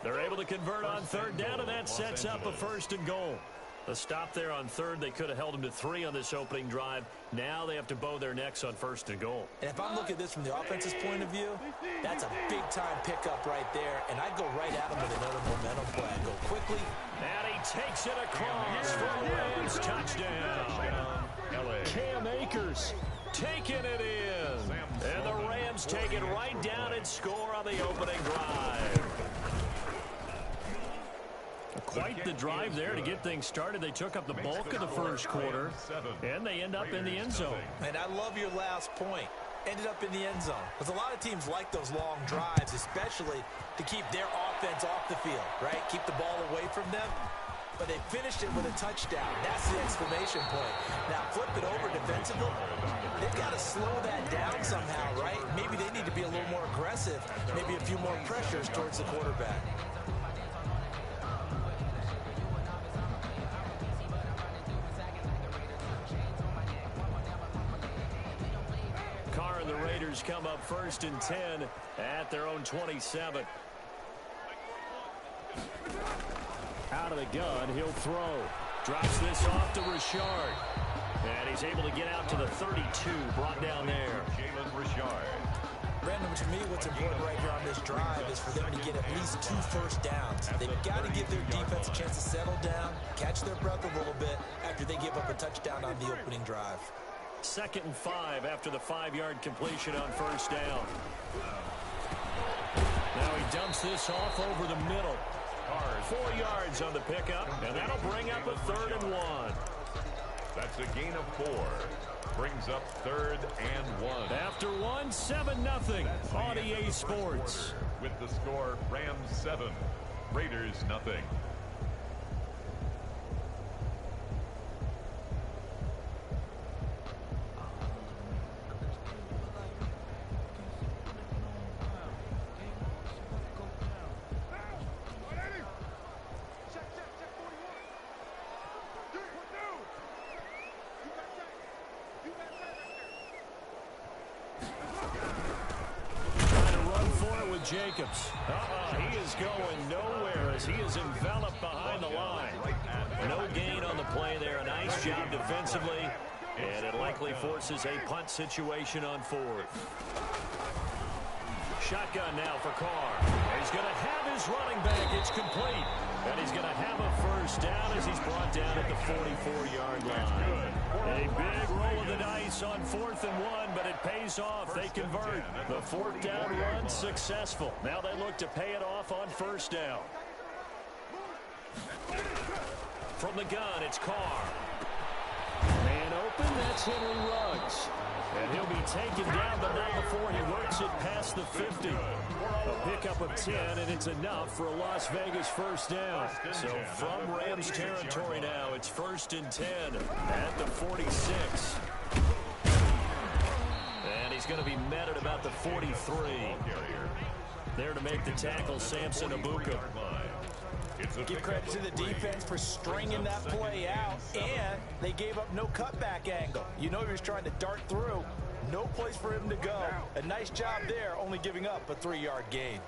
They're able to convert on 3rd down, and that sets up a 1st and goal. The stop there on 3rd, they could have held him to 3 on this opening drive. Now they have to bow their necks on 1st and goal. And if I'm looking at this from the offense's point of view, that's a big-time pickup right there. And I'd go right at him with another momentum play. I'd go quickly. And he takes it across for a Rams touchdown. Cam Akers taking it in. And the Rams take it right down and score on the opening drive. Quite the drive there to get things started. They took up the bulk of the first quarter, and they end up in the end zone. And I love your last point. Ended up in the end zone. Because a lot of teams like those long drives, especially to keep their offense off the field, right? Keep the ball away from them. But they finished it with a touchdown. That's the exclamation point. Now flip it over defensively. They've got to slow that down somehow, right? Maybe they need to be a little more aggressive. Maybe a few more pressures towards the quarterback. The Raiders come up 1st and 10 at their own 27. Out of the gun, he'll throw. Drops this off to Richard. And he's able to get out to the 32, brought down there. Jalen Richard. Brandon, to me, what's important right here on this drive is for them to get at least 2 first downs. They've got to give their defense a chance to settle down, catch their breath a little bit after they give up a touchdown on the opening drive. 2nd and 5 after the 5-yard completion on first down. Now he dumps this off over the middle. 4 yards on the pickup, and that'll bring up a 3rd and 1. That's a gain of 4. Brings up 3rd and 1. After 1, 7-0 on EA Sports. With the score, Rams 7, Raiders nothing. Jacobs. He is going nowhere as he is enveloped behind the line. No gain on the play there. A nice job defensively. And it likely forces a punt situation on 4th. Shotgun now for Carr. He's going to have his running back. It's complete. And he's going to have a first down as he's brought down at the 44-yard line. A big roll of the dice on 4th and 1, but it pays off. They convert. The 4th down run successful. Now they look to pay it off on first down. From the gun, it's Carr. Man open, that's Henry Ruggs. And he'll be taken down, but not before he works it past the 50. A pickup of 10, and it's enough for a Las Vegas first down. So from Rams territory now, it's 1st and 10 at the 46. And he's going to be met at about the 43. There to make the tackle, Samson Abuka. Give credit to the defense for stringing that play out, and they gave up no cutback angle. You know he was trying to dart through. No place for him to go. A nice job there, only giving up a 3-yard gain.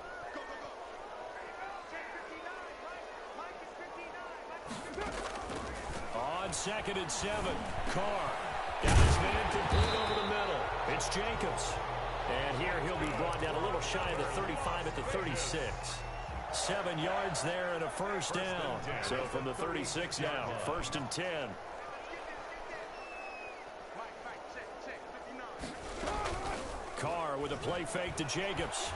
On 2nd and 7, Carr got his man complete over the middle. It's Jacobs. And here he'll be brought down a little shy of the 35 at the 36. 7 yards there and a first down. So from the 36 now, 1st and 10. Carr with a play fake to Jacobs.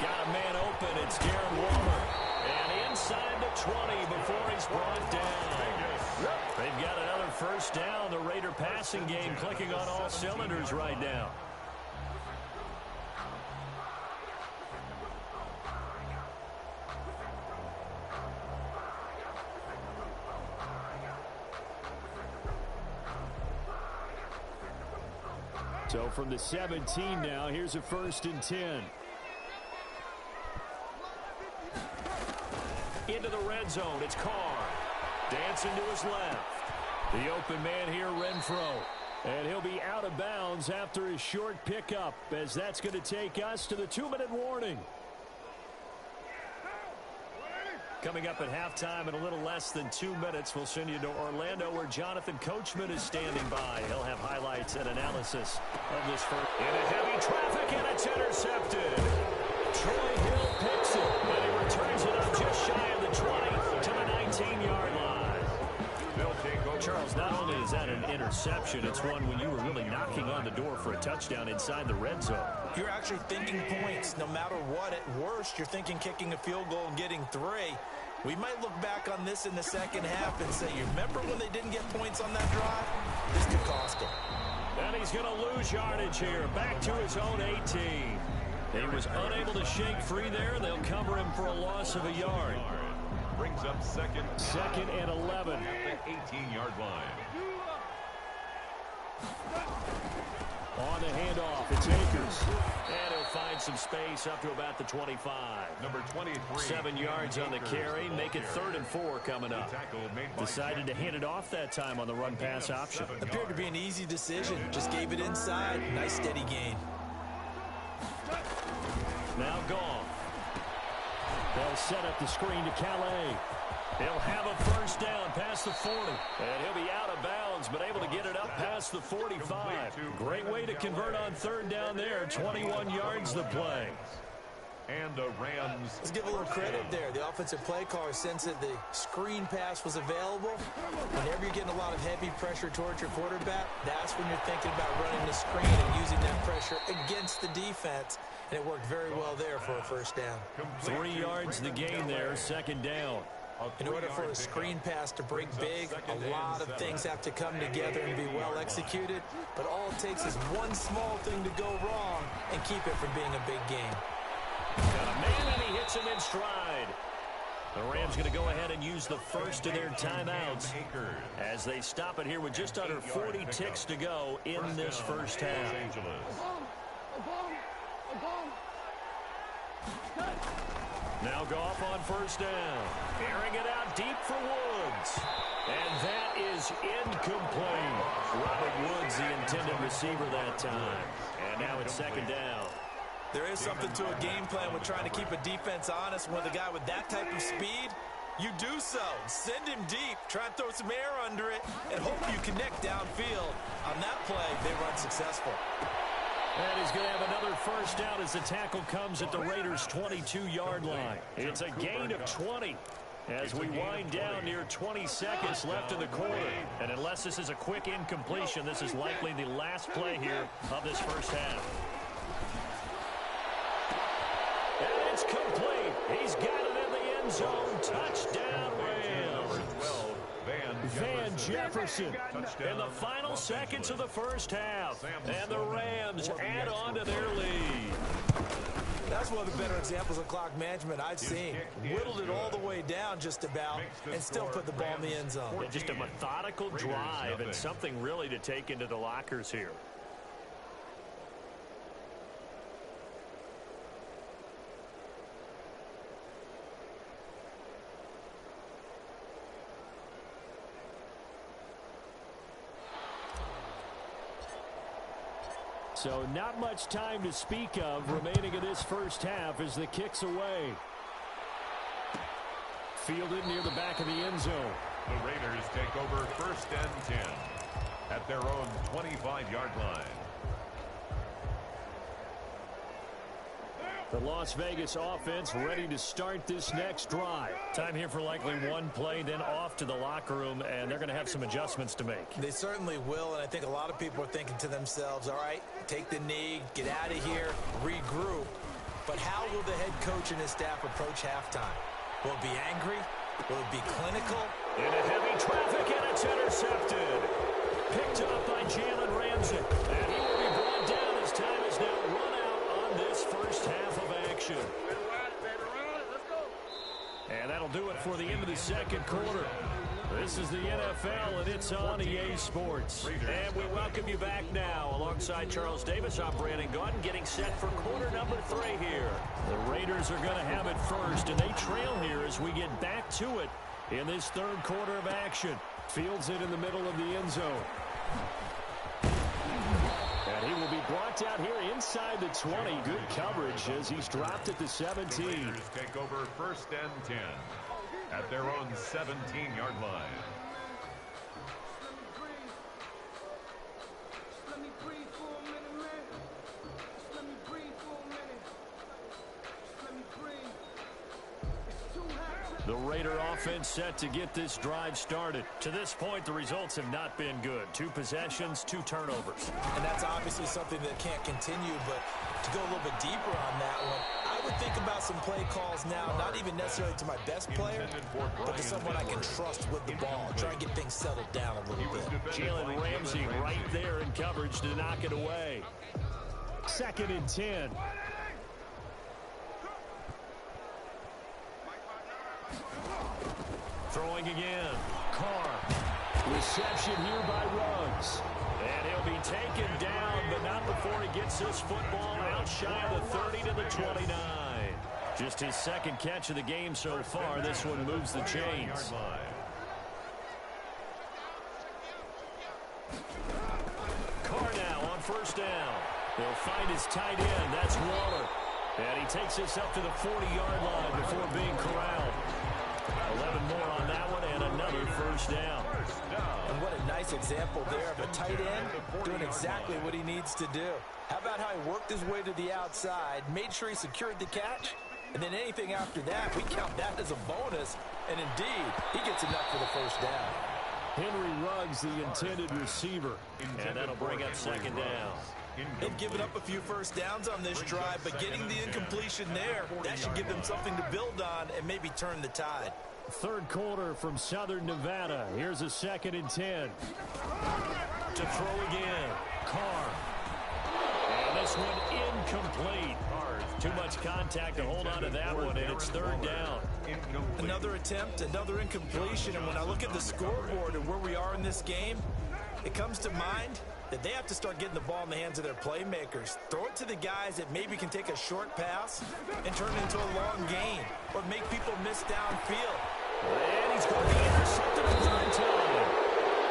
Got a man open. It's Darren Waller. And inside the 20 before he's brought down. They've got another first down. The Raider passing game clicking on all cylinders right now. So from the 17 now, here's a 1st and 10. Into the red zone, it's Carr. Dancing to his left. The open man here, Renfro. And he'll be out of bounds after his short pickup, as that's going to take us to the 2-minute warning. Coming up at halftime in a little less than 2 minutes, we'll send you to Orlando, where Jonathan Coachman is standing by. He'll have highlights and analysis of this first. Into heavy traffic, and it's intercepted. Troy Hill picks it, and he returns it up just shy of the 20 to the 19-yard line. Charles, not only is that an interception, it's one when you were really knocking on the door for a touchdown inside the red zone. You're actually thinking points no matter what. At worst, you're thinking kicking a field goal and getting 3. We might look back on this in the second half and say, you remember when they didn't get points on that drive? This could cost them. And he's going to lose yardage here, back to his own 18. He was unable to shake free there. They'll cover him for a loss of a yard. Brings up second and 11. At the 18-yard line. On the handoff, it's Akers. And he'll find some space up to about the 25. Number 23. 7 yards on the carry. Make it 3rd and 4 coming up. Decided to hand it off that time on the run-pass option. Appeared to be an easy decision. Just gave it inside. Nice steady gain. Now Goff. They'll set up the screen to Calais. He'll have a 1st down past the 40. And he'll be out of bounds, but able to get it up past the 45. Great way to convert on 3rd down there. 21 yards the play. And the Rams. Let's give a little credit there. The offensive play caller sensed that the screen pass was available. Whenever you're getting a lot of heavy pressure towards your quarterback, that's when you're thinking about running the screen and using that pressure against the defense. And it worked very well there for a 1st down. 3 yards the gain there, 2nd down. In order for a screen pass to break big, a lot of things have to come together and be well executed. But all it takes is one small thing to go wrong and keep it from being a big game. Got a man, and he hits him in stride. The Rams going to go ahead and use the first of their timeouts as they stop it here with just under 40 ticks to go in this first half. Now Goff on 1st down. Airing it out deep for Woods. And that is incomplete. Robert Woods, the intended receiver that time. And now it's 2nd down. There is something to a game plan with trying to keep a defense honest. With a guy with that type of speed, you do so. Send him deep. Try and throw some air under it and hope you connect downfield. On that play, they run successful. And he's going to have another 1st down as the tackle comes at the Raiders' 22-yard line. It's a gain of 20 as we wind down near 20 seconds left in the quarter. And unless this is a quick incompletion, this is likely the last play here of this first half. And it's complete. He's got it in the end zone. Touchdown, Rams. Van Jefferson in the final seconds of the first half. And the Rams add on to their lead. That's one of the better examples of clock management I've seen. Whittled it all the way down just about and still put the ball in the end zone. Yeah, just a methodical drive and something really to take into the lockers here. So not much time to speak of remaining in this first half as the kick's away. Fielded near the back of the end zone. The Raiders take over 1st and 10 at their own 25-yard line. The Las Vegas offense ready to start this next drive. Time here for likely one play, then off to the locker room, and they're going to have some adjustments to make. They certainly will, and I think a lot of people are thinking to themselves, all right, take the knee, get out of here, regroup. But how will the head coach and his staff approach halftime? Will it be angry? Will it be clinical? Into heavy traffic, and it's intercepted. Picked up by Jalen Ramsey. And he will be brought down as time is now run out on this first half of action. And that'll do it for the end of the second quarter. This is the NFL, and it's on EA Sports. And we welcome you back now. Alongside Charles Davis, I'm Brandon Gaudin, getting set for quarter number 3 here. The Raiders are going to have it first, and they trail here as we get back to it in this third quarter of action. Fields it in the middle of the end zone. And he will be brought down here inside the 20. Good coverage as he's dropped at the 17. The Raiders take over first and 10 at their own 17-yard line. The Raider offense set to get this drive started. To this point, the results have not been good. 2 possessions, 2 turnovers. And that's obviously something that can't continue, but to go a little bit deeper on that one, I would think about some play calls now, not even necessarily to my best player, but to someone I can trust with the ball. Try and get things settled down a little bit. Jalen Ramsey right there in coverage to knock it away. 2nd and 10. Throwing again. Carr. Reception here by Ruggs. And he'll be taken down, but not before he gets this football out shy of the 30 to the 29. Just his 2nd catch of the game so far. This one moves the chains. Carr now on first down. He'll find his tight end. That's Waller. And he takes this up to the 40-yard line before being corralled. 11 more on that one and another first down. And what a nice example there of a tight end doing exactly what he needs to do. How about how he worked his way to the outside, made sure he secured the catch, and then anything after that, we count that as a bonus. And indeed, he gets enough for the first down. Henry Ruggs, the intended receiver. And that'll bring up 2nd down. They've given up a few first downs on this drive, but getting the incompletion there, that should give them something to build on and maybe turn the tide. 3rd quarter from Southern Nevada. Here's a 2nd and 10. To throw again. Carr. And this one incomplete. Too much contact to hold on to that one, and it's 3rd down. Another attempt, another incompletion, and when I look at the scoreboard and where we are in this game, it comes to mind that they have to start getting the ball in the hands of their playmakers. Throw it to the guys that maybe can take a short pass and turn it into a long gain or make people miss downfield. And he's going to be intercepted the 3rd time.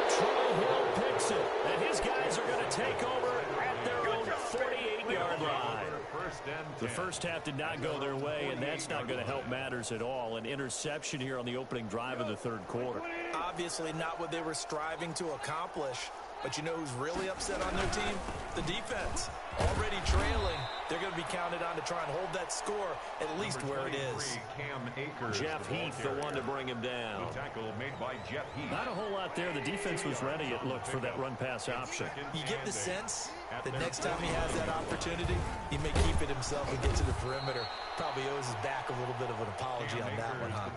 Troy Hill picks it, and his guys are going to take over at their own 48-yard line. The first half did not go their way, and that's not going to help matters at all. An interception here on the opening drive of the 3rd quarter. Obviously not what they were striving to accomplish. But you know who's really upset on their team? The defense. Already trailing. They're going to be counted on to try and hold that score at least where it is. Jeff Heath, the one to bring him down. The tackle made by Jeff Heath. Not a whole lot there. The defense was ready, it looked, for that run-pass option. You get the sense that next time he has that opportunity, he may keep it himself and get to the perimeter. Probably owes his back a little bit of an apology on that one, huh?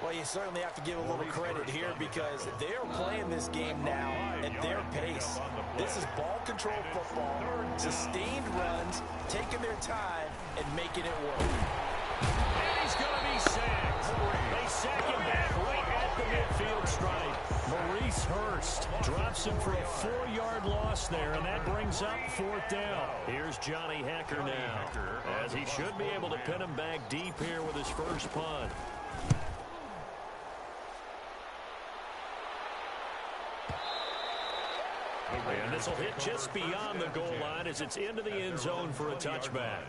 Well, you certainly have to give a little credit here because they're playing this game now at their pace. This is ball control football, sustained runs, taking their time and making it work. And he's going to be sacked. They sack him back right at the midfield stripe. Maurice Hurst drops him for a 4-yard loss there, and that brings up 4th down. Here's Johnny Hecker now, as he should be able to pin him back deep here with his first punt. And this will hit just beyond the goal line as it's into the end zone for a touchback.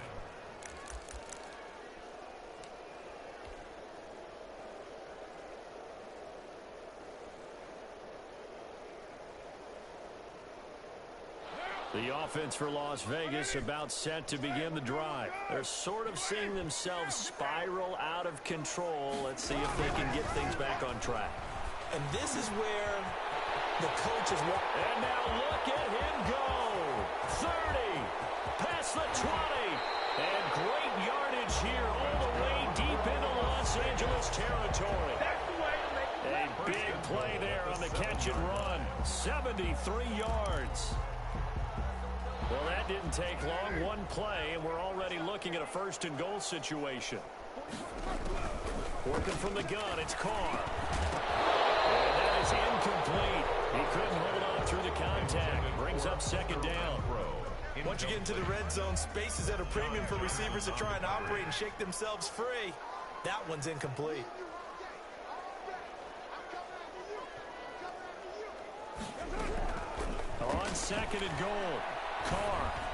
The offense for Las Vegas about set to begin the drive. They're sort of seeing themselves spiral out of control. Let's see if they can get things back on track. And this is where the coach is... And now look at him go. 30, past the 20. And great yardage here all the way deep into Los Angeles territory. A big play there on the catch and run. 73 yards. Well, that didn't take long. One play, and we're already looking at a 1st and goal situation. Working from the gun, it's Carr. is incomplete. He couldn't hold on through the contact. Brings up second down. Once you get into the red zone, space is at a premium for receivers to try and operate and shake themselves free. That one's incomplete. On second and goal, Carr